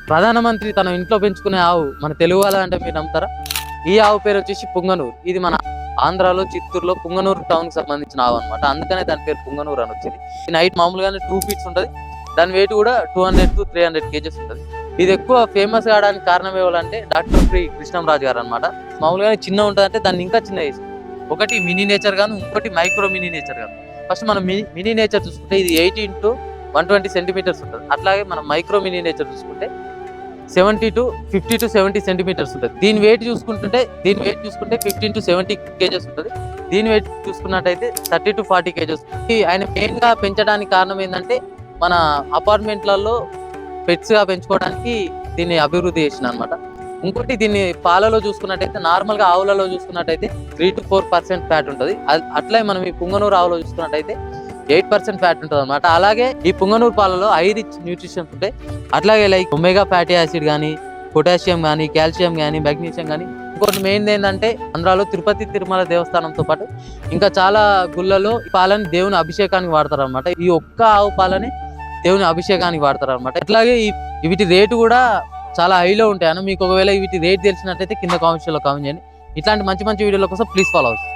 ప్రధానమంత్రి తన ఇంట్లో పెంచుకునే ఆవు మన తెలుగు వాళ్ళ అంటే మీరు నమ్ముతారా? ఈ ఆవు పేరు వచ్చేసి పుంగనూరు. ఇది మన ఆంధ్రాలో చిత్తూరులో పుంగనూరు టౌన్ కి సంబంధించిన ఆవు అనమాట. అందుకనే దాని పేరు పుంగనూరు అని వచ్చింది. ఈ నైట్ మామూలుగానే 2 feet ఉంటుంది. దాని వెయిట్ కూడా 200 to 300 kgs ఉంటుంది. ఇది ఎక్కువ ఫేమస్ కావడానికి కారణం ఏవాలంటే డాక్టర్ శ్రీ కృష్ణంరాజు గారు అనమాట. మామూలుగానే చిన్న ఉంటుంది అంటే దాన్ని ఇంకా చిన్న చేసి ఒకటి మినీ నేచర్ గాను, ఇంకోటి మైక్రో మినీ నేచర్ గాను. ఫస్ట్ మనం మినీ నేచర్ చూసుకుంటే ఇది 80 into 120 centimeters ఉంటుంది. అట్లాగే మనం మైక్రో మినీ నేచర్ చూసుకుంటే 50 to 70 centimeters ఉంటుంది. దీని వెయిట్ చూసుకుంటే 15 to 70 kgs ఉంటుంది. దీని వెయిట్ చూసుకున్నట్టయితే 30 to 40 kgs. ఆయన మెయిన్ గా పెంచడానికి కారణం ఏంటంటే మన అపార్ట్మెంట్లలో పెట్స్ గా పెంచుకోవడానికి దీన్ని అభివృద్ధి చేసిన అనమాట. ఇంకోటి దీన్ని పాలలో చూసుకున్నట్టయితే నార్మల్ గా ఆవులలో చూసుకున్నట్టయితే 3 to 4% ఫ్యాట్ ఉంటుంది. అట్లే మనం ఈ పుంగనూరు ఆవులో చూసుకున్నట్టయితే 8% ఫ్యాట్ ఉంటుంది అనమాట. అలాగే ఈ పుంగనూరు పాలలో 5 న్యూట్రిషన్స్ ఉంటాయి. అట్లాగే లైక్ ఒమేగా ఫ్యాటీ యాసిడ్ కానీ, పొటాషియం కానీ, కాల్షియం కానీ, మెగ్నీషియం కానీ. ఇంకోటి మెయిన్ ఏంటంటే ఆంధ్రాలో తిరుపతి తిరుమల దేవస్థానంతో పాటు ఇంకా చాలా గుళ్ళలో ఈ పాలని దేవుని అభిషేకానికి వాడతారు అనమాట. ఈ ఒక్క ఆవు పాలని దేవుని అభిషేకానికి వాడతారు అనమాట. అట్లాగే వీటి రేటు కూడా చాలా హైలో ఉంటాయని మీకు ఒకవేళ వీటి రేట్ తెలిసినట్టయితే కింద కామెంట్స్ లో కామెంట్ చేయండి. ఇట్లాంటి మంచి మంచి వీడియోల కోసం ప్లీజ్ ఫాలో అవ్వండి.